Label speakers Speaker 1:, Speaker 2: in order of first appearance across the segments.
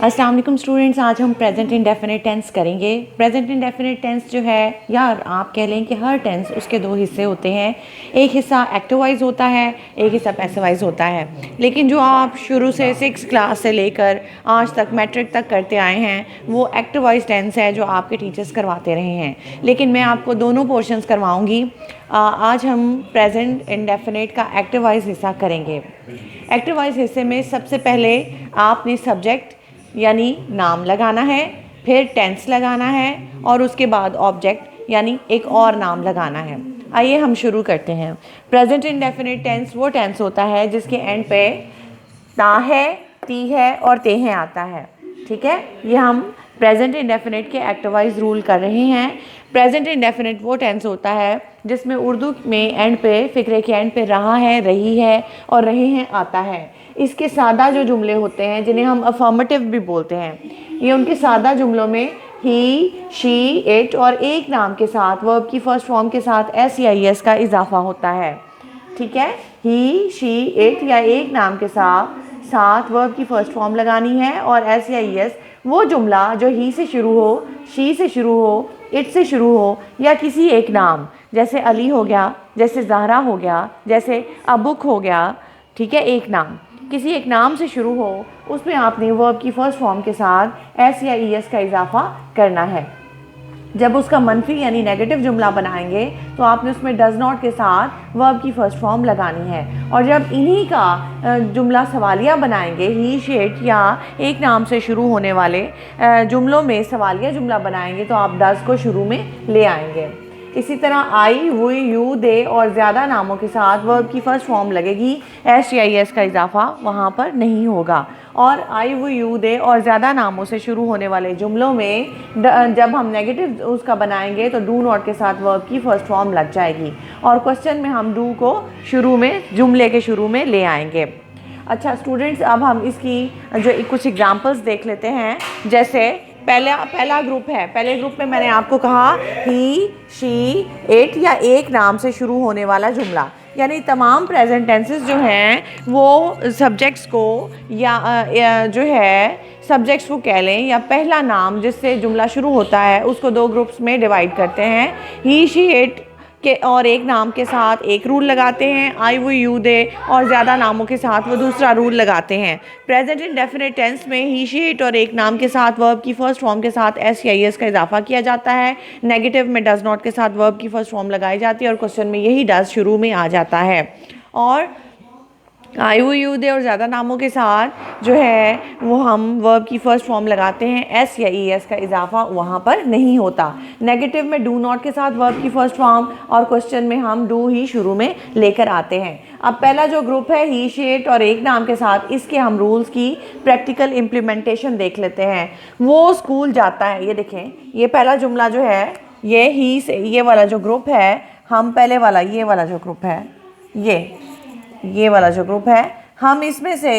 Speaker 1: अस्सलाम वालेकुम स्टूडेंट्स, आज हम प्रेजेंट इंडेफिनिट टेंस करेंगे। प्रेजेंट इंडेफिनिट टेंस जो है, या आप कह लें कि हर टेंस उसके दो हिस्से होते हैं। एक हिस्सा एक्टिव वाइज होता है, एक हिस्सा पैसिव वाइज होता है। लेकिन जो आप शुरू से 6 क्लास से लेकर आज तक मैट्रिक तक करते आए हैं वो एक्टिव वाइज टेंस है जो आपके टीचर्स करवाते रहे हैं। लेकिन मैं आपको दोनों पोर्शंस करवाऊँगी। आज हम प्रेजेंट इंडेफिनिट का एक्टिव वाइज हिस्सा करेंगे। एक्टिव वाइज हिस्से में सबसे पहले आपने सब्जेक्ट यानी नाम लगाना है, फिर टेंस लगाना है और उसके बाद ऑब्जेक्ट यानी एक और नाम लगाना है। आइए हम शुरू करते हैं। प्रेजेंट इंडेफिनिट टेंस वो टेंस होता है जिसके एंड पे ता है, ती है और ते हैं आता है। ठीक है, ये हम प्रेजेंट इंडेफिनिट के एक्टिव वाइज रूल कर रहे हैं। प्रेजेंट इंडेफिनिट वो टेंस होता है जिसमें उर्दू में एंड पे, फ़िक्रे के एंड पे रहा है, रही है और रहे हैं आता है। इसके सादा जो जुमले होते हैं जिन्हें हम अफर्मेटिव भी बोलते हैं, ये उनके सादा जुमलों में ही, शी, इट और एक नाम के साथ वर्ब की फर्स्ट फॉर्म के साथ एस या एस का इजाफा होता है। ठीक है, ही, शी, इट या एक नाम के साथ वर्ब की फर्स्ट फॉर्म लगानी है और एस या एस वो जुमला जो ही से शुरू हो, शी से शुरू हो, इट से शुरू हो या किसी एक नाम, जैसे अली हो गया, जैसे ज़हरा हो गया, जैसे अबुक हो गया। ठीक है, एक नाम किसी एक नाम से शुरू हो, उसमें आपने वर्ब की फर्स्ट फॉर्म के साथ एस या एस का इजाफा करना है। जब उसका मनफी यानी नेगेटिव जुमला बनाएंगे तो आपने उसमें डज नॉट के साथ वर्ब की फर्स्ट फॉर्म लगानी है। और जब इन्हीं का जुमला सवालिया बनाएंगे, ही, शिट या एक नाम से शुरू होने वाले जुमलों में सवालिया जुमला बनाएंगे तो आप डज को शुरू में ले आएंगे। इसी तरह आई, वी, यू, दे और ज़्यादा नामों के साथ वर्ब की फर्स्ट फॉर्म लगेगी, एस या एस का इजाफा वहाँ पर नहीं होगा। और आई, वी, यू, दे और ज़्यादा नामों से शुरू होने वाले जुमलों में जब हम नेगेटिव उसका बनाएंगे तो डू नॉट के साथ वर्ब की फर्स्ट फॉर्म लग जाएगी और क्वेश्चन में हम डू को शुरू में, जुमले के शुरू में ले आएंगे। अच्छा स्टूडेंट्स, अब हम इसकी जो कुछ एग्जाम्पल्स देख लेते हैं। जैसे पहला ग्रुप है, पहले ग्रुप में मैंने आपको कहा ही, शी, इट या एक नाम से शुरू होने वाला जुमला, यानी तमाम प्रेजेंट टेंसेस जो हैं वो सब्जेक्ट्स को या जो है सब्जेक्ट्स को कह लें या पहला नाम जिससे जुमला शुरू होता है उसको दो ग्रुप्स में डिवाइड करते हैं। ही, शी, इट के और एक नाम के साथ एक रूल लगाते हैं, आई, वी, यू, दे और ज़्यादा नामों के साथ वो दूसरा रूल लगाते हैं। प्रेजेंट इंडेफिनिट टेंस में ही, शी, इट और एक नाम के साथ वर्ब की फर्स्ट फॉर्म के साथ एस या एस का इजाफा किया जाता है। नेगेटिव में डज नॉट के साथ वर्ब की फर्स्ट फॉर्म लगाई जाती है और क्वेश्चन में यही डज शुरू में आ जाता है। और आई, वी, यू, दे और ज़्यादा नामों के साथ जो है वो हम वर्ब की फर्स्ट फॉर्म लगाते हैं, एस या ई एस का इजाफा वहाँ पर नहीं होता। नेगेटिव में डू नॉट के साथ वर्ब की फर्स्ट फॉर्म और क्वेश्चन में हम डू ही शुरू में लेकर आते हैं। अब पहला जो ग्रुप है ही, शी, इट और एक नाम के साथ, इसके हम रूल्स की प्रैक्टिकल इम्प्लीमेंटेशन देख लेते हैं। वो स्कूल जाता है, ये देखें, ये पहला जुमला जो है ये ही से, ये वाला जो ग्रुप है, हम पहले वाला ये वाला जो ग्रुप है, ये वाला जो ग्रुप है, हम इसमें से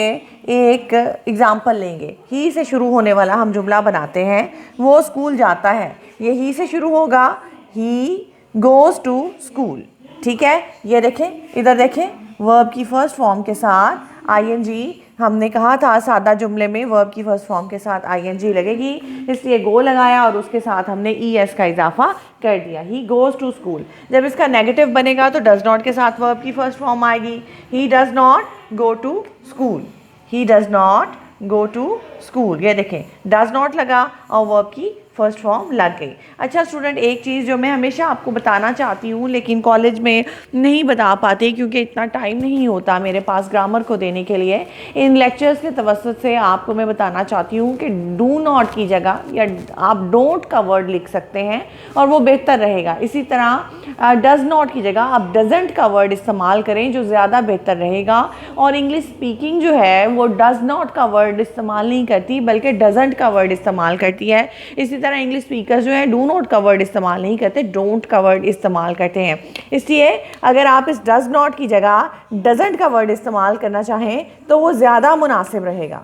Speaker 1: एक एग्जाम्पल लेंगे। ही से शुरू होने वाला हम जुमला बनाते हैं। वो स्कूल जाता है, ये ही से शुरू होगा, ही गोज़ टू स्कूल। ठीक है, ये देखें, इधर देखें, वर्ब की फर्स्ट फॉर्म के साथ आईएनजी, हमने कहा था सादा जुमले में वर्ब की फर्स्ट फॉर्म के साथ आईएनजी लगेगी, इसलिए गो लगाया और उसके साथ हमने ई एस का इजाफा कर दिया। He goes to school. जब इसका नेगेटिव बनेगा तो डज नॉट के साथ वर्ब की फर्स्ट फॉर्म आएगी, he does not go to school, he does not go to school. ये देखें, डज नॉट लगा और वर्ब की फर्स्ट फॉर्म लग गई। अच्छा स्टूडेंट, एक चीज़ जो मैं हमेशा आपको बताना चाहती हूँ लेकिन कॉलेज में नहीं बता पाते क्योंकि इतना टाइम नहीं होता मेरे पास ग्रामर को देने के लिए, इन लेक्चर्स के तवस्सुत से आपको मैं बताना चाहती हूँ कि डू नॉट की जगह या आप डोंट का वर्ड लिख सकते हैं और वो बेहतर रहेगा। इसी तरह डज नॉट की जगह आप डजेंट का वर्ड इस्तेमाल करें जो ज़्यादा बेहतर रहेगा। और इंग्लिश स्पीकिंग जो है वो डज नॉट का वर्ड इस्तेमाल नहीं करती बल्कि डजेंट का वर्ड इस्तेमाल करती है। इसी तरह इंग्लिश स्पीकर्स जो है डू नॉट का वर्ड इस्तेमाल नहीं करते, डोंट का वर्ड इस्तेमाल करते हैं। इसलिए अगर आप इस डज नॉट की जगह डजेंट का वर्ड इस्तेमाल करना चाहें तो वो ज़्यादा मुनासिब रहेगा।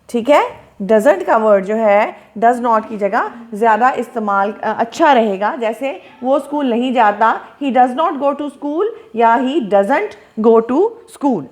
Speaker 1: ठीक है, डजेंट का वर्ड जो है डज नॉट की जगह ज़्यादा इस्तेमाल अच्छा रहेगा। जैसे वो स्कूल नहीं जाता, he does not go to school या he doesn't go to school.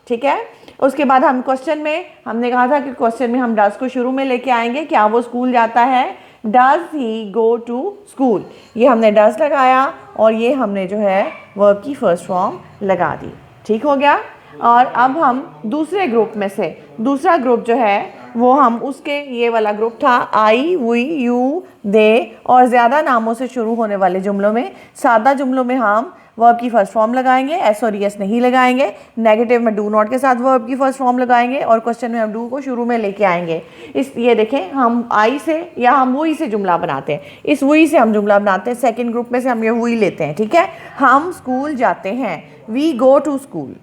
Speaker 1: ठीक है। उसके बाद हम क्वेश्चन में हमने कहा था कि क्वेश्चन में हम डज को शुरू में लेके आएंगे, क्या वो स्कूल जाता है, does he go to school. ये हमने डज लगाया और ये हमने जो है वर्ब की फर्स्ट फॉर्म लगा दी। ठीक हो गया। और अब हम दूसरे ग्रुप में से, दूसरा ग्रुप जो है वो हम उसके, ये वाला ग्रुप था आई, वी, यू, दे और ज़्यादा नामों से शुरू होने वाले जुमलों में, सादा जुमलों में हम वर्ब की फर्स्ट फॉर्म लगाएंगे, एस और एस नहीं लगाएंगे। नेगेटिव में डू नॉट के साथ वर्ब की फर्स्ट फॉर्म लगाएंगे और क्वेश्चन में हम डू को शुरू में लेके आएंगे। ये देखें, हम आई से या हम वही से जुमला बनाते हैं, इस वही से हम जुमला बनाते हैं। सेकंड ग्रुप में से हम ये वही लेते हैं। ठीक है, हम स्कूल जाते हैं, वी गो टू स्कूल।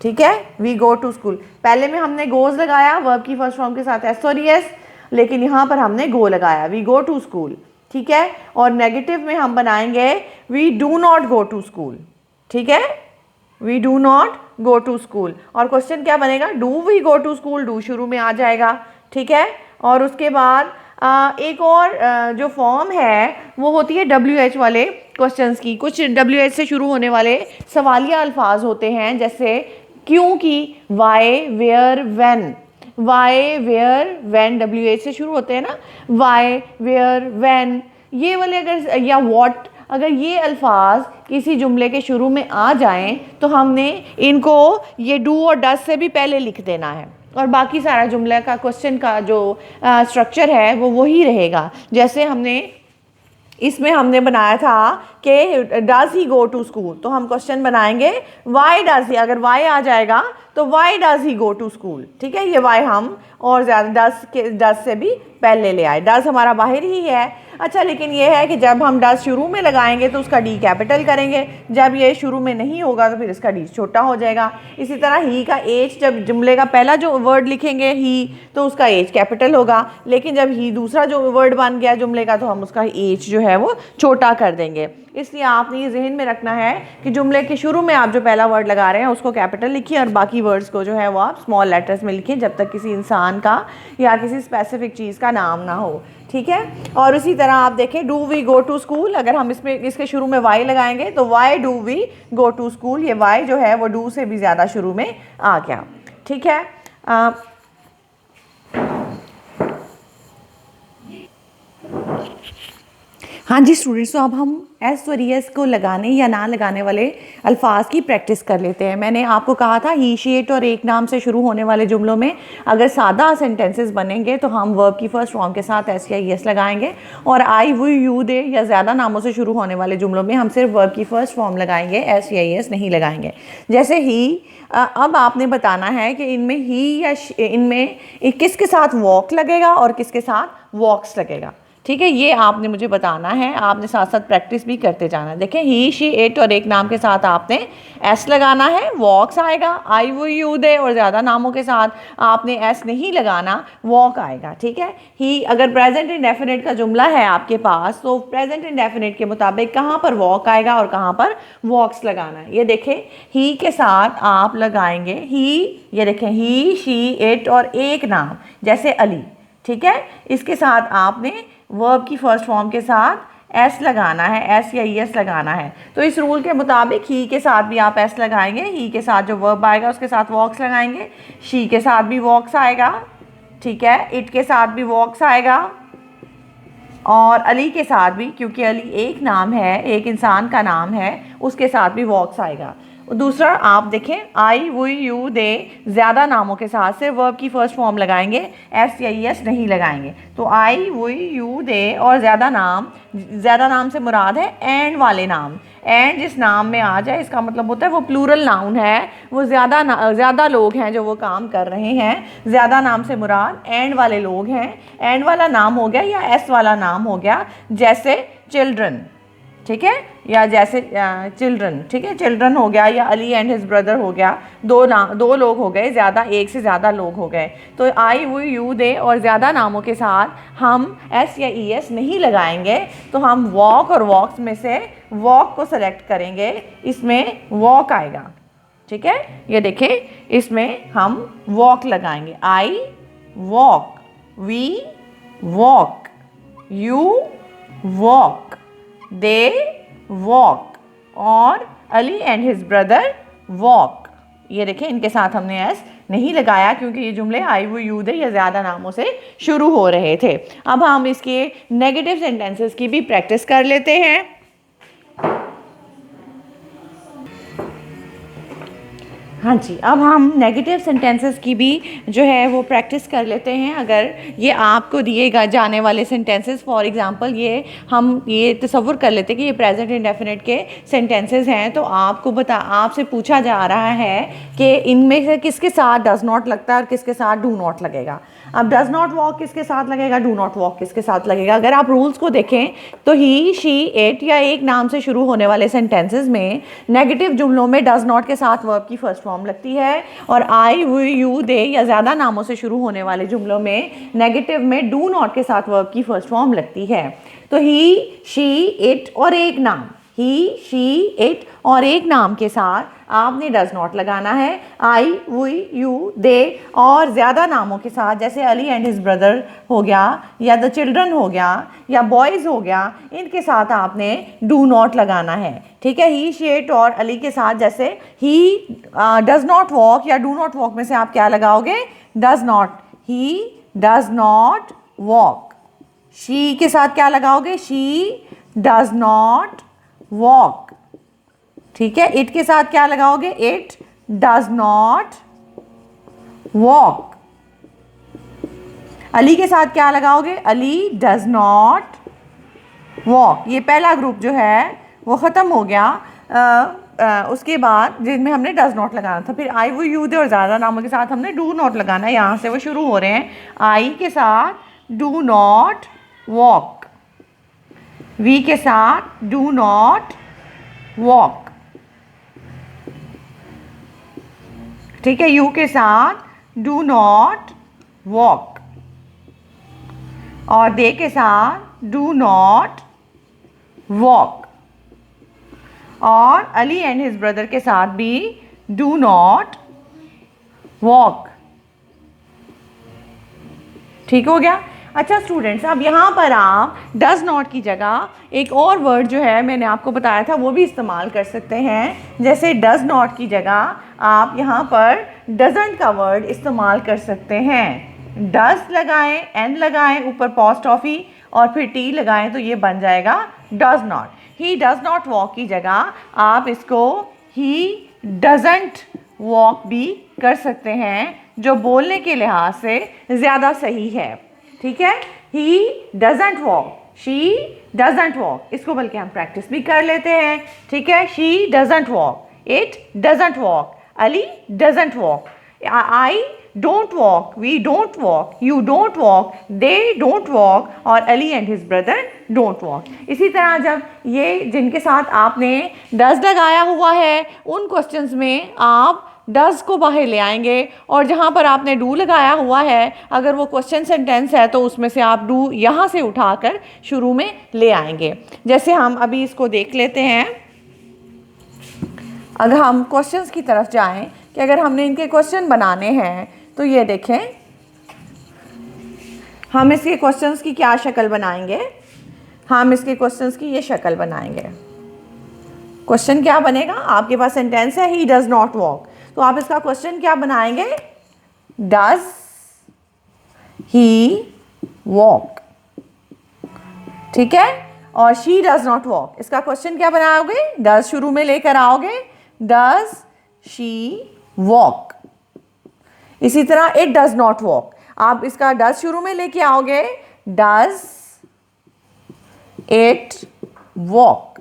Speaker 1: ठीक है, वी गो टू स्कूल। पहले में हमने गोज लगाया वर्ब की फर्स्ट फॉर्म के साथ एस और एस, लेकिन यहाँ पर हमने गो लगाया, वी गो टू स्कूल। ठीक है, और नेगेटिव में हम बनाएंगे we do not go to school. ठीक है, we do not go to school. और क्वेश्चन क्या बनेगा, do we go to school, do शुरू में आ जाएगा। ठीक है, और उसके बाद एक और जो फॉर्म है वो होती है WH वाले क्वेश्चंस की। कुछ WH से शुरू होने वाले सवालिया अल्फाज होते हैं, जैसे क्योंकि, why, where, when. Why, where, when WH से शुरू होते हैं ना, वाई, वेयर, व्हेन, ये वाले अगर, या व्हाट, अगर ये अल्फाज किसी जुमले के शुरू में आ जाएं तो हमने इनको ये डू और डज से भी पहले लिख देना है, और बाकी सारा जुमले का क्वेश्चन का जो स्ट्रक्चर है वो वही रहेगा। जैसे इसमें हमने बनाया था कि does he go to school, तो हम क्वेश्चन बनाएंगे वाई डज ही, अगर वाई आ जाएगा तो why does he go to school. ठीक है, ये वाई हम और ज़्यादा डज से भी पहले ले आए, डज हमारा बाहर ही है। अच्छा, लेकिन ये है कि जब हम डज शुरू में लगाएंगे तो उसका डी कैपिटल करेंगे, जब ये शुरू में नहीं होगा तो फिर इसका डी छोटा हो जाएगा। इसी तरह ही का एच, जब जुमले का पहला जो वर्ड लिखेंगे ही तो उसका एच कैपिटल होगा, लेकिन जब ही दूसरा जो वर्ड बन गया जुमले का तो हम उसका एच जो है वो छोटा कर देंगे। इसलिए आपने ये जहन में रखना है कि जुमले के शुरू में आप जो पहला वर्ड लगा रहे हैं उसको कैपिटल लिखिए और बाकी वर्ड्स को जो है वो आप स्मॉल लेटर्स में लिखिए, जब तक किसी इंसान का या किसी स्पेसिफिक चीज़ का नाम ना हो। ठीक है, और उसी तरह आप देखें do we go to school, अगर हम इसके शुरू में वाई लगाएंगे तो why do we go to school, ये वाई जो है वो डू से भी ज़्यादा शुरू में आ गया। ठीक है, हाँ जी स्टूडेंट्स, तो अब हम एस और एस को लगाने या ना लगाने वाले अल्फाज की प्रैक्टिस कर लेते हैं। मैंने आपको कहा था ही, शी, इट और एक नाम से शुरू होने वाले जुमलों में अगर सादा सेंटेंसेस बनेंगे तो हम वर्ब की फर्स्ट फॉर्म के साथ एस या एस लगाएंगे, और आई, वी, यू, दे या ज़्यादा नामों से शुरू होने वाले जुमलों में हम सिर्फ वर्ब की फर्स्ट फॉर्म लगाएंगे, एस या एस नहीं लगाएंगे। जैसे ही, अब आपने बताना है कि इनमें ही या इनमें किसके साथ वॉक लगेगा और किसके साथ वॉक्स लगेगा। ठीक है, ये आपने मुझे बताना है, आपने साथ साथ प्रैक्टिस भी करते जाना है। देखें, ही, शी, इट और एक नाम के साथ आपने एस लगाना है, वॉक्स आएगा। आई, वो, यू, दे और ज़्यादा नामों के साथ आपने एस नहीं लगाना, वॉक आएगा। ठीक है, ही, अगर प्रेजेंट इंडेफिनिट का जुमला है आपके पास तो प्रेजेंट इंडेफिनिट के मुताबिक कहाँ पर वॉक आएगा और कहाँ पर वॉक्स लगाना है। ये देखें, ही के साथ आप लगाएंगे ही, ये देखें ही, शी, इट और एक नाम जैसे अली। ठीक है, इसके साथ आपने वर्ब की फर्स्ट फॉर्म के साथ एस लगाना है, एस या एस लगाना है। तो इस रूल के मुताबिक ही के साथ भी आप एस लगाएंगे, ही के साथ जो वर्ब आएगा उसके साथ वॉक्स लगाएंगे, शी के साथ भी वॉक्स आएगा। ठीक है, इट के साथ भी वॉक्स आएगा, और अली के साथ भी, क्योंकि अली एक नाम है, एक इंसान का नाम है, उसके साथ भी वॉक्स आएगा। दूसरा आप देखें, आई, वी, यू, दे ज़्यादा नामों के साथ सिर्फ वर्ब की फर्स्ट फॉर्म लगाएंगे, एस या एस नहीं लगाएंगे। तो आई, वी, यू, दे और ज़्यादा नाम से मुराद है एंड वाले नाम। एंड जिस नाम में आ जाए इसका मतलब होता है वो प्लूरल नाउन है, वो ज़्यादा लोग हैं जो वो काम कर रहे हैं। ज़्यादा नाम से मुराद एंड वाले लोग हैं। एंड वाला नाम हो गया या एस वाला नाम हो गया, जैसे चिल्ड्रन। ठीक है, या जैसे चिल्ड्रन। ठीक है, चिल्ड्रन हो गया, या अली एंड हिज ब्रदर हो गया, दो लोग हो गए, एक से ज़्यादा लोग हो गए। तो आई, वी, यू, दे और ज़्यादा नामों के साथ हम एस या ई एस नहीं लगाएंगे, तो हम वॉक और वॉक्स में से वॉक को सेलेक्ट करेंगे, इसमें वॉक आएगा। ठीक है, ये देखें, इसमें हम वॉक लगाएंगे, I walk, we walk, you walk, they walk और Ali and his brother walk. ये देखें इनके साथ हमने एस नहीं लगाया क्योंकि ये जुमले आई वो यू दे या ज़्यादा नामों से शुरू हो रहे थे। अब हम इसके नेगेटिव सेंटेंसेस की भी प्रैक्टिस कर लेते हैं। हाँ जी, अब हम नेगेटिव सेंटेंसेस की भी जो है वो प्रैक्टिस कर लेते हैं। अगर ये आपको दिए जाने वाले सेंटेंसेस, फॉर एग्जांपल ये हम ये तसव्वुर कर लेते हैं कि ये प्रेजेंट इंडेफिनिट के सेंटेंसेस हैं, तो आपसे पूछा जा रहा है कि इनमें से किसके साथ डज नॉट लगता है और किसके साथ डू नॉट लगेगा। अब डज नॉट वॉक किसके साथ लगेगा, डू नॉट वॉक किसके साथ लगेगा। अगर आप रूल्स को देखें तो ही, शी, इट या एक नाम से शुरू होने वाले सेंटेंसेस में नेगेटिव जुमलों में डज नॉट के साथ वर्ब की फर्स्ट फॉर्म लगती है, और आई, वी, यू, दे या ज़्यादा नामों से शुरू होने वाले जुमलों में नेगेटिव में डू नॉट के साथ वर्ब की फर्स्ट फॉर्म लगती है। तो ही, शी, इट और एक नाम, ही, शी, इट और एक नाम के साथ आपने डज नॉट लगाना है। आई, वी, यू, दे और ज़्यादा नामों के साथ जैसे अली एंड हिज ब्रदर हो गया या द चिल्ड्रन हो गया या बॉयज़ हो गया, इनके साथ आपने डू नॉट लगाना है। ठीक है, ही, शी, इट और अली के साथ जैसे ही डज नॉट वॉक या डू नॉट वॉक में से आप क्या लगाओगे, does not, he does not walk. She के साथ क्या लगाओगे, शी डज नॉट वॉक। ठीक है, इट के साथ क्या लगाओगे, it does not walk. Ali के साथ क्या लगाओगे, अली डज नॉट वॉक। ये पहला ग्रुप जो है वो ख़त्म हो गया। उसके बाद जिनमें हमने डज नॉट लगाना था, फिर आई, वो, यू, दे और ज़्यादा नामों के साथ हमने डू नॉट लगाना है। यहाँ से वो शुरू हो रहे हैं, आई के साथ डू नॉट वॉक, वी के साथ डू नॉट वॉक। ठीक है, यू के साथ डू नॉट वॉक और दे के साथ डू नॉट वॉक, और अली एंड हिज ब्रदर के साथ भी डू नॉट वॉक। ठीक हो गया। अच्छा स्टूडेंट्स, अब यहाँ पर आप डज नॉट की जगह एक और वर्ड जो है मैंने आपको बताया था वो भी इस्तेमाल कर सकते हैं। जैसे डज नॉट की जगह आप यहाँ पर डजंट का वर्ड इस्तेमाल कर सकते हैं। डज लगाएं, एन लगाएं, ऊपर पॉस्टॉफी और फिर टी लगाएं तो ये बन जाएगा does not. He does not walk की जगह आप इसको ही डजंट वॉक भी कर सकते हैं, जो बोलने के लिहाज से ज़्यादा सही है। ठीक है, he doesn't walk, she doesn't walk, इसको बल्कि हम प्रैक्टिस भी कर लेते हैं। ठीक है, she doesn't walk, it doesn't walk, Ali doesn't walk, I don't walk, we don't walk, you don't walk, they don't walk और Ali and his brother don't walk. इसी तरह जब ये जिनके साथ आपने डज लगाया हुआ है उन क्वेश्चंस में आप डज को बाहर ले आएंगे, और जहाँ पर आपने डू लगाया हुआ है अगर वो क्वेश्चन सेंटेंस है तो उसमें से आप डू यहाँ से उठाकर शुरू में ले आएंगे। जैसे हम अभी इसको देख लेते हैं। अगर हम क्वेश्चंस की तरफ जाएं कि अगर हमने इनके क्वेश्चन बनाने हैं तो ये देखें, हम इसके क्वेश्चंस की क्या शक्ल बनाएंगे, हम इसके क्वेश्चंस की ये शक्ल बनाएंगे। क्वेश्चन क्या बनेगा, आपके पास सेंटेंस है ही डज नॉट वॉक, तो आप इसका क्वेश्चन क्या बनाएंगे, डज ही वॉक। ठीक है, और शी डज नॉट वॉक, इसका क्वेश्चन क्या बनाओगे, डज शुरू में लेकर आओगे, डज शी वॉक। इसी तरह इट डज नॉट वॉक, आप इसका डज शुरू में लेके आओगे, डज इट वॉक।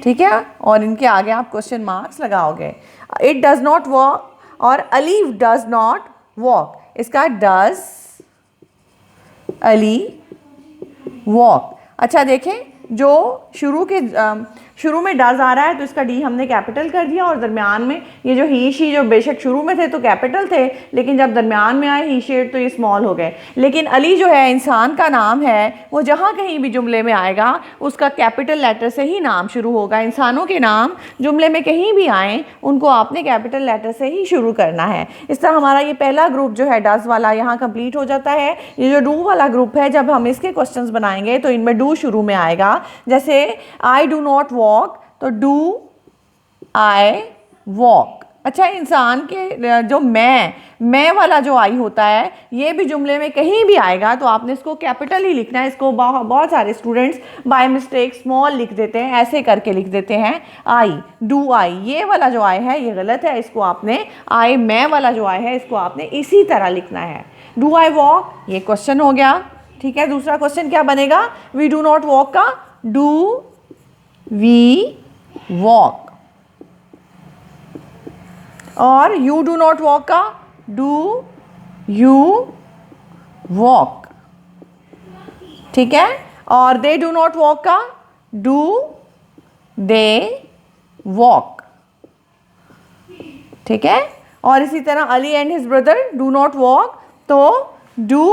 Speaker 1: ठीक है, और इनके आगे आप क्वेश्चन मार्क्स लगाओगे। इट डज नॉट वॉक और अली डज नॉट वॉक, इसका डज अली वॉक। अच्छा देखें, जो शुरू में डज आ रहा है तो इसका डी हमने कैपिटल कर दिया, और दरमियान में ये जो ही शी जो बेशक शुरू में थे तो कैपिटल थे, लेकिन जब दरमियान में आए ही शेड तो ये स्मॉल हो गए। लेकिन अली जो है इंसान का नाम है, वो जहाँ कहीं भी जुमले में आएगा उसका कैपिटल लेटर से ही नाम शुरू होगा। इंसानों के नाम जुमले में कहीं भी आएँ उनको आपने कैपिटल लेटर से ही शुरू करना है। इस तरह हमारा ये पहला ग्रुप जो है डज वाला यहाँ कंप्लीट हो जाता है। ये जो डू वाला ग्रुप है, जब हम इसके क्वेश्चंस बनाएंगे तो इनमें डू शुरू में आएगा। जैसे आई डू नॉट वॉक, तो डू आई वॉक। अच्छा, इंसान के जो मैं वाला जो आई होता है, ये भी जुमले में कहीं भी आएगा तो आपने इसको कैपिटल ही लिखना है। इसको बहुत सारे स्टूडेंट्स बाय मिस्टेक स्मॉल लिख देते हैं, ऐसे करके लिख देते हैं आई, डू आई। ये वाला जो आई है ये गलत है, इसको आपने आई मैं वाला जो आई है इसको आपने इसी तरह लिखना है। डू आई वॉक, ये क्वेश्चन हो गया। ठीक है, दूसरा क्वेश्चन क्या बनेगा? वी डू नॉट वॉक का डू वी वॉक, और यू डू नॉट वॉक का डू यू वॉक। ठीक है, और दे डू नॉट वॉक का डू दे वॉक। ठीक है, और इसी तरह Ali and his brother do not walk, तो do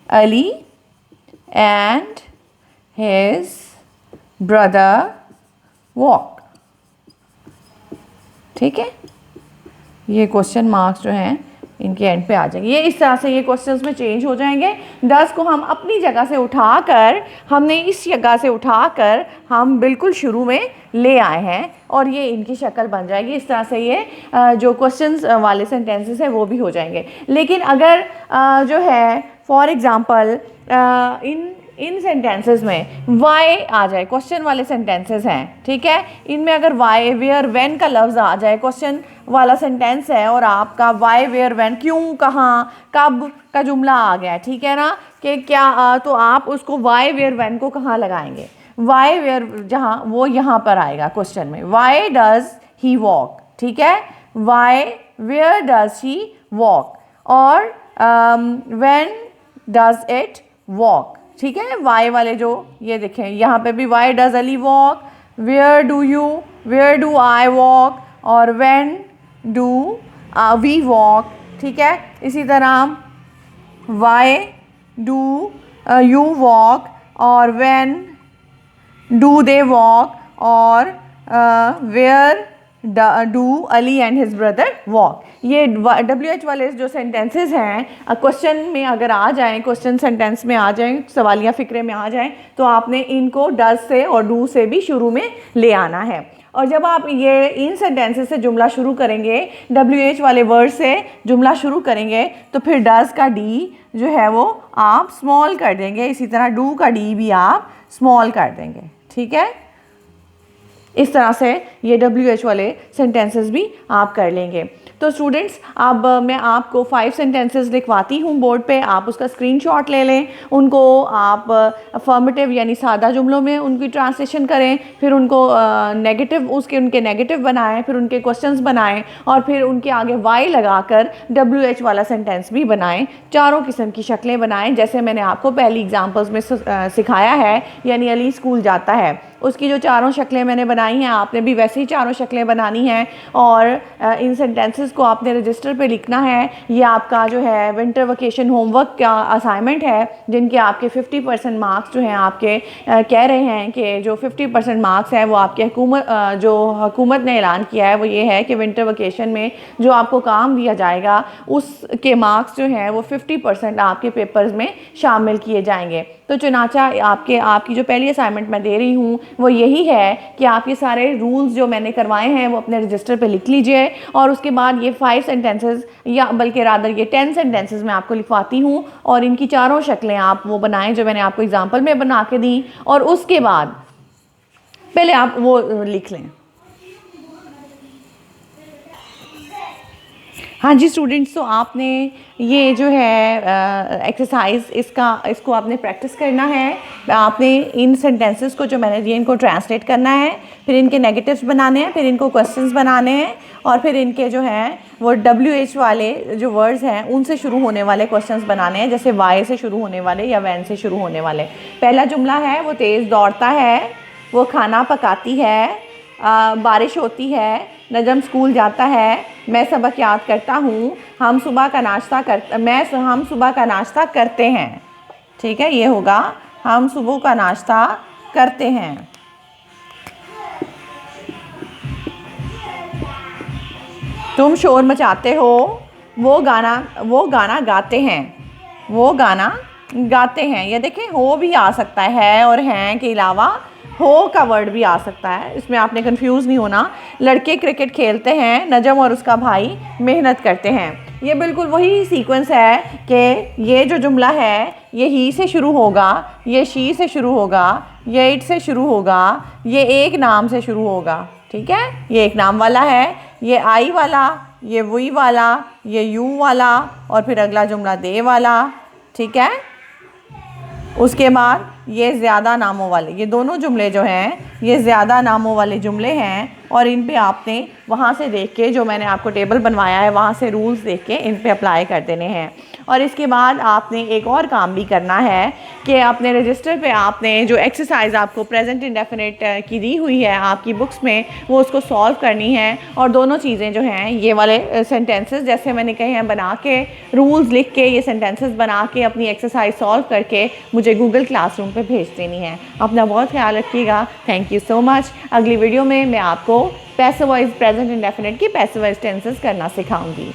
Speaker 1: Ali and his brother walk. ठीक है, ये क्वेश्चन मार्क्स जो हैं इनके एंड पे आ जाएंगे। ये इस तरह से ये क्वेश्चंस में चेंज हो जाएंगे। डस को हम अपनी जगह से उठाकर, हमने इस जगह से उठाकर हम बिल्कुल शुरू में ले आए हैं और ये इनकी शक्ल बन जाएगी। इस तरह से ये जो क्वेश्चंस वाले सेंटेंसेस हैं वो भी हो जाएंगे। लेकिन अगर जो है फॉर एग्ज़ाम्पल इन सेंटेंसेस में वाई आ जाए, क्वेश्चन वाले सेंटेंसेस हैं, ठीक है, इनमें अगर वाई वेयर व्हेन का लफ्ज़ आ जाए, क्वेश्चन वाला सेंटेंस है और आपका वाई वेयर व्हेन, क्यों, कहाँ, कब का जुमला आ गया, ठीक है ना, कि क्या, तो आप उसको वाई वेयर व्हेन को कहाँ लगाएंगे? वाई वेयर जहाँ वो यहाँ पर आएगा क्वेश्चन में, वाई डज ही वॉक। ठीक है, why where does he walk, और व्हेन डज इट वॉक। ठीक है, वाई वाले जो ये देखें यहाँ पे भी why does Ali walk, where do you, where do I walk, और व्हेन डू वी वॉक। ठीक है, इसी तरह वाई डू यू वॉक, और व्हेन डू दे वॉक, और where do Ali and his brother walk. ये WH वाले जो सेंटेंसेस हैं क्वेश्चन में अगर आ जाएं, क्वेश्चन सेंटेंस में आ जाएं, सवालिया फ़िक्रे में आ जाएं, तो आपने इनको डज से और डू से भी शुरू में ले आना है। और जब आप ये इन सेंटेंसेस से जुमला शुरू करेंगे, WH वाले वर्ड से जुमला शुरू करेंगे, तो फिर डज का डी जो है वो आप स्मॉल कर देंगे, इसी तरह डू का डी भी आप स्मॉल कर देंगे। ठीक है, इस तरह से ये WH वाले सेंटेंसेस भी आप कर लेंगे। तो स्टूडेंट्स, अब मैं आपको 5 सेंटेंसेस लिखवाती हूँ बोर्ड पे, आप उसका स्क्रीनशॉट ले लें, उनको आप अफर्मेटिव यानी सादा जुमलों में उनकी ट्रांसलेशन करें, फिर उनको नेगेटिव उनके नेगेटिव बनाएं, फिर उनके क्वेश्चंस बनाएं, और फिर उनके आगे वाई लगाकर WH वाला सेंटेंस भी बनाएं। चारों किस्म की शक्लें बनाएं, जैसे मैंने आपको पहली एग्जाम्पल्स में सिखाया है। यानी अली स्कूल जाता है, उसकी जो चारों शक्लें मैंने बनाई हैं, आपने भी वैसे ही चारों शक्लें बनानी हैं, और इन सेंटेंसेस को आपने रजिस्टर पे लिखना है। ये आपका जो है विंटर वेकेशन होमवर्क का असाइनमेंट है, जिनके आपके 50% मार्क्स जो हैं आपके कह रहे हैं कि जो 50% मार्क्स हैं वो आपके हुकूमत ने ऐलान किया है, वो ये है कि विंटर वेकेशन में जो आपको काम दिया जाएगा उसके मार्क्स जो हैं वो 50% आपके पेपर्स में शामिल किए जाएंगे। तो चुनाचा आपकी जो पहली असाइनमेंट मैं दे रही हूँ वो यही है कि आप ये सारे रूल्स जो मैंने करवाए हैं वो अपने रजिस्टर पे लिख लीजिए, और उसके बाद ये 5 सेंटेंसेस, या बल्कि रादर ये 10 सेंटेंसेस मैं आपको लिखवाती हूँ, और इनकी चारों शक्लें आप वो बनाएं जो मैंने आपको एग्जाम्पल में बना के दी, और उसके बाद पहले आप वो लिख लें। हाँ जी स्टूडेंट्स, तो आपने ये जो है एक्सरसाइज इसको आपने प्रैक्टिस करना है। आपने इन सेंटेंसेस को जो मैंने दिए इनको ट्रांसलेट करना है, फिर इनके नेगेटिव्स बनाने हैं, फिर इनको क्वेश्चंस बनाने हैं, और फिर इनके जो हैं वो WH वाले जो वर्ड्स हैं उनसे शुरू होने वाले क्वेश्चंस बनाने हैं, जैसे वाई से शुरू होने वाले या वैन से शुरू होने वाले। पहला जुमला है, वो तेज़ दौड़ता है, वो खाना पकाती है, बारिश होती है, नजम स्कूल जाता है, मैं सबक याद करता हूँ, हम सुबह का नाश्ता करते हैं। ठीक है, ये होगा हम सुबह का नाश्ता करते हैं। तुम शोर मचाते हो, वो गाना गाते हैं, वो गाना गाते हैं। ये देखें, हो भी आ सकता है और हैं के अलावा हो का वर्ड भी आ सकता है, इसमें आपने कंफ्यूज नहीं होना। लड़के क्रिकेट खेलते हैं, नजम और उसका भाई मेहनत करते हैं। ये बिल्कुल वही सीक्वेंस है कि ये जो जुमला है ये ही से शुरू होगा, ये शी से शुरू होगा, ये इट से शुरू होगा, ये एक नाम से शुरू होगा। ठीक है, ये एक नाम वाला है, ये आई वाला, ये वही वाला, ये यू वाला, और फिर अगला जुमला दे वाला। ठीक है, उसके बाद ये ज़्यादा नामों वाले, ये दोनों जुमले जो हैं ये ज़्यादा नामों वाले जुमले हैं, और इन पे आपने वहाँ से देख के, जो मैंने आपको टेबल बनवाया है वहाँ से रूल्स देख के इन पे अप्लाई कर देने हैं। और इसके बाद आपने एक और काम भी करना है कि अपने रजिस्टर पे आपने जो एक्सरसाइज आपको प्रेजेंट इंडेफिनिट की दी हुई है आपकी बुक्स में, वो उसको सॉल्व करनी है। और दोनों चीज़ें जो हैं, ये वाले सेंटेंसेस जैसे मैंने कहे हैं बना के, रूल्स लिख के, ये सेंटेंसेस बना के अपनी एक्सरसाइज सॉल्व करके मुझे गूगल क्लासरूम पे भेज देनी है। अपना बहुत ख्याल रखिएगा। Thank you so much. अगली वीडियो में मैं आपको पैसिव वॉइस प्रेजेंट इंडेफिनिट की पैसिव वॉइस टेंसेस करना सिखाऊंगी।